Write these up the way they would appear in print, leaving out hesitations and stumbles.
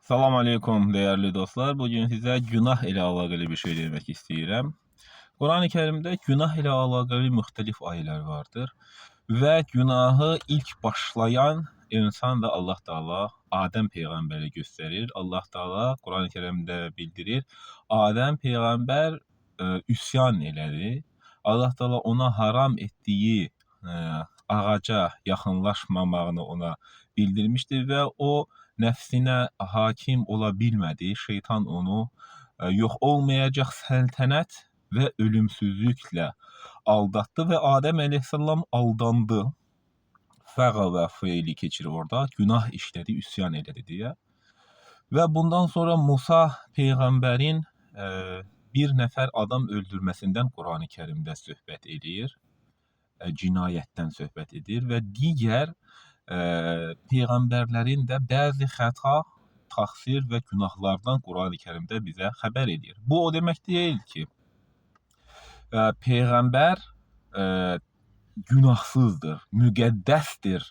Salam aleykum değerli dostlar. Bugün size günah ile alakalı bir şey demek istedim. Kur'an-ı Kerim'de günah ile alakalı müxtəlif ayələr vardır. Ve günahı ilk başlayan insan da Allah Teala Adem peygamberi gösterir. Allah Teala Kur'an-ı Kerim'de bildirir. Adem peygamber üsyan elədi. Allah Teala ona haram ettiği ağaca yaxınlaşmamağını ona bildirmiştir ve o nəfsinə hakim ola bilmədi. Şeytan onu yox olmayacaq səltənət və ölümsüzlüklə aldatdı və Adəm əleyhissalam aldandı. Fəqa və feili keçir orada. Günah işlədi, üsyan elədi deyə. Və bundan sonra Musa peyğəmbərin bir nəfər adam öldürməsindən Qur'an-ı Kərimdə söhbət edir. Cinayətdən söhbət edir və digər peyğəmbərlərin də bəzi xəta, təqsir və günahlardan Qur'an-ı Kərimdə bizə xəbər edir. Bu o demək deyil ki, peyğəmbər günahsızdır, müqəddəsdir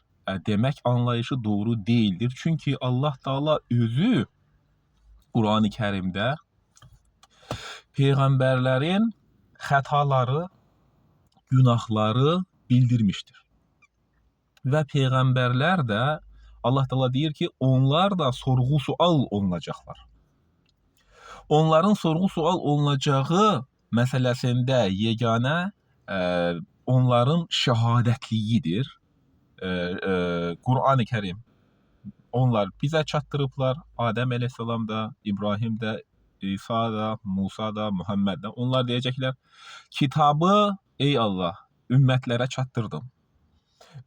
demək anlayışı doğru değildir. Çünki Allah Teala özü Qur'an-ı Kərimdə peyğəmbərlərin xətaları, günahları bildirmiştir. Və peyğəmbərlər də Allah Teala deyir ki, onlar da sorğu sual olunacaqlar. Onların sorğu sual olunacağı məsələsində yeganə onların şəhadətliyidir. Qur'an-ı Kerim onlar bizə çatdırıblar. Adəm əleyhissalam da, İbrahim də, İsa da, Musa da, Muhammed də. Onlar deyəcəklər, kitabı ey Allah, ümmətlərə çatdırdım.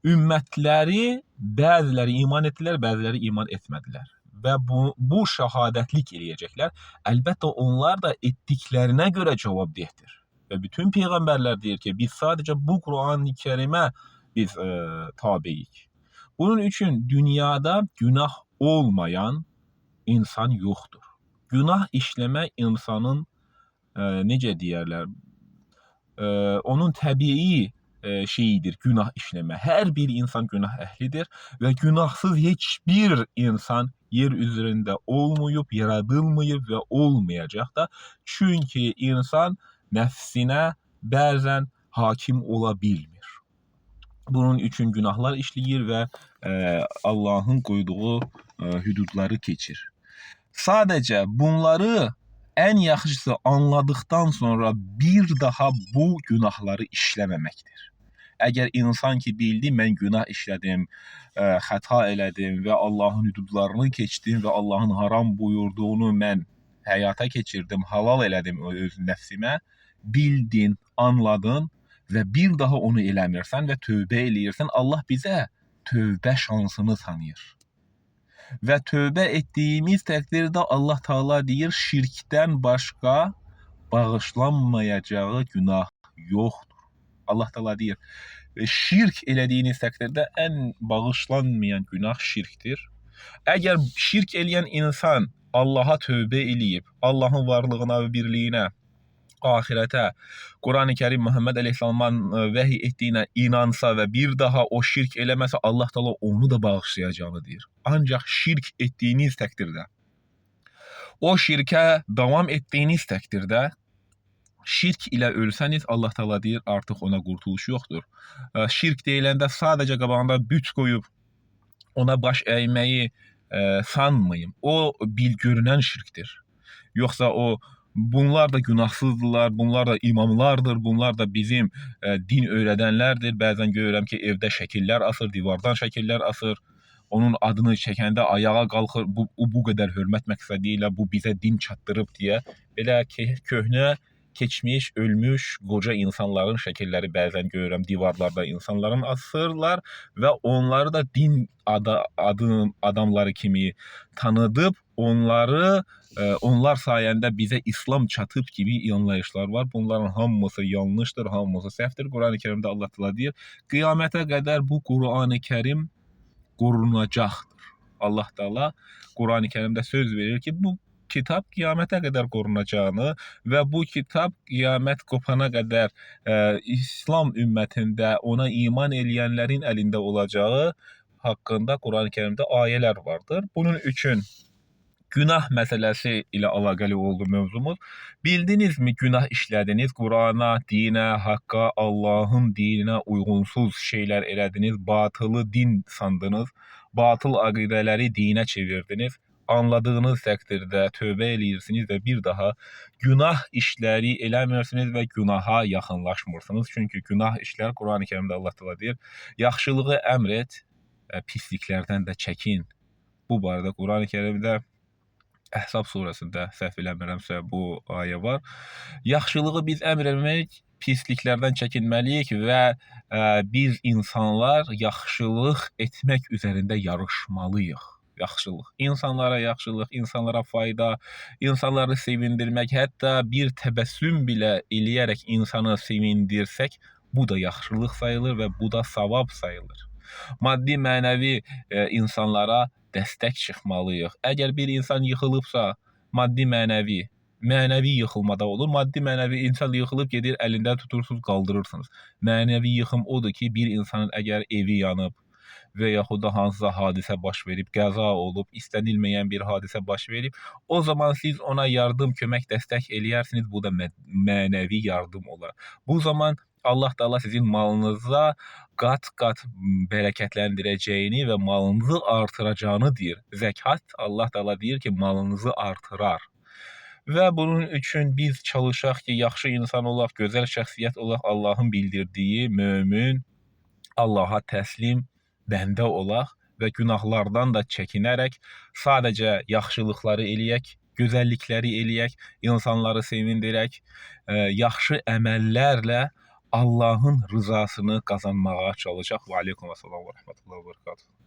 Ümmətləri bəziləri iman etdilər, bəziləri iman etmədilər. Və bu şəhadətlik eləyəcəklər. Əlbəttə onlar da etdiklərinə görə cavabdehdir. Və bütün peyğəmbərlər deyir ki, biz sadəcə bu Qur'an-ı Kərimə biz tabeyik. Bunun üçün dünyada günah olmayan insan yoxdur. Günah işləmə insanın necə deyərlər, onun təbii şeyidir günah işləmə. Hər bir insan günah əhlidir və günahsız heç bir insan yer üzerində olmayıb, yaradılmayıb və olmayacaq da. Çünki insan nəfsinə bəzən hakim ola bilmir. Bunun üçün günahlar işləyir və Allah'ın qoyduğu hüdudları keçir. Sadəcə bunları en yaxşısı anladıktan sonra bir daha bu günahları işləməməkdir. Əgər insan ki bildi, mən günah işlədim, xəta elədim və Allah'ın hüdudlarını keçdim və Allah'ın haram buyurduğunu mən həyata keçirdim, halal elədim öz nəfsimə, bildin, anladın və bir daha onu eləmirsən və tövbə eləyirsən, Allah bizə tövbə şansını tanıyır. Və tövbə etdiyimiz təqdirdə Allah Teala deyir, şirkdən başqa bağışlanmayacağı günah yoxdur. Allah Teala deyir, şirk elədiyiniz təqdirdə ən bağışlanmayan günah şirkdir. Əgər şirk eləyən insan Allah'a tövbə eləyib, Allah'ın varlığına və birliyinə, ahirete, Kur'an-ı Kerim Muhammed Aleyhisselam'ın vəhiy ettiğine inansa ve bir daha o şirk eləməsə, Allah Teala onu da bağışlayacağını deyir. Ancak şirk ettiğiniz təqdirdə, o şirkə devam ettiğiniz təqdirdə, şirk ile ölsəniz, Allah Teala deyir, artıq ona qurtuluş yoxdur. Şirk deyiləndə sadəcə qabağında büt qoyub ona baş əyməyi sanmayın. O görünən şirktir. Yoksa o bunlar da günahsızdırlar, bunlar da imamlardır, bunlar da bizim din öğredenlerdir. Bəzən görürəm ki, evdə şəkillər asır, divardan şəkillər asır. Onun adını çəkəndə ayağa qalxır, bu qədər hörmət məqsədilə bu bizə din çatdırıb deyə. Belə köhnə, keçmiş, ölmüş, qoca insanların şəkilləri bəzən görürəm divarlarda insanların asırlar və onları da din adamları kimi tanıdıb, onlar sayəndə bizə İslam çatıb gibi anlayışlar var. Bunların hamısı yanlışdır, hamısı səhvdir. Qur'an-ı Kerimdə Allah Teala deyir, qiyamətə qədər bu Qur'an-ı Kerim qorunacaqdır. Allah Teala Qur'an-ı Kerimdə söz verir ki, bu kitap qiyamətə qədər qorunacağını və bu kitap qiyamət kopana qədər İslam ümmətində ona iman eləyənlərin əlində olacağı haqqında Qur'an-ı Kerimdə ayələr vardır. Bunun üçün günah məsələsi ilə əlaqəli oldu mövzumuz. Bildinizmi günah işlədiniz, Qurana, dinə, haqqa, Allahın dininə uyğunsuz şeylər elədiniz, batılı din sandınız, batıl əqidələri dinə çevirdiniz. Anladığınız təqdirdə tövbə eləyirsiniz və bir daha günah işləri eləmirsiniz və günaha yaxınlaşmırsınız. Çünki günah işlər Qurani-Kərimdə Allah təala deyir, yaxşılığı əmr et, pisliklərdən də çəkin. Bu barədə Qurani-Kərimdə Əhzab surəsində səhv eləmirəmsə bu ayə var. Yaxşılığı biz əmr etmək, pisliklərdən çəkinməliyik və biz insanlar yaxşılıq etmək üzərində yarışmalıyıq. Yaxşılıq. İnsanlara yaxşılıq, insanlara fayda, insanları sevindirmək, hətta bir təbəssüm belə eləyərək insanı sevindirsək, bu da yaxşılıq sayılır və bu da savab sayılır. Maddi, mənəvi insanlara dəstək çıxmalıyıq. Əgər bir insan yıxılıbsa, maddi, mənəvi yıxılmada olur. Maddi, mənəvi insan yıxılıb gedir, əlindən tutursunuz, qaldırırsınız. Mənəvi yıxım odur ki, bir insanın əgər evi yanıb və yaxud da hansısa hadisə baş verib, qəza olub, istənilməyən bir hadisə baş verib, o zaman siz ona yardım, kömək, dəstək eləyərsiniz. Bu da mənəvi yardım olar. Bu zaman Allah Taala sizin malınıza qat-qat bərəkətləndirəcəyini və malınızı artıracağını deyir. Zəkat, Allah Taala deyir ki, malınızı artırar. Və bunun üçün biz çalışaq ki, yaxşı insan olaq, gözəl şəxsiyyət olaq, Allahın bildirdiyi mömin, Allaha təslim bəndə olaq və günahlardan da çəkinərək sadəcə yaxşılıqları eləyək, gözəllikləri eləyək, insanları sevindirək, yaxşı əməllərlə Allahın rızasını qazanmağa çalışaq. Və aleykum əssalam və rəhmətullah və bərəkatuhu.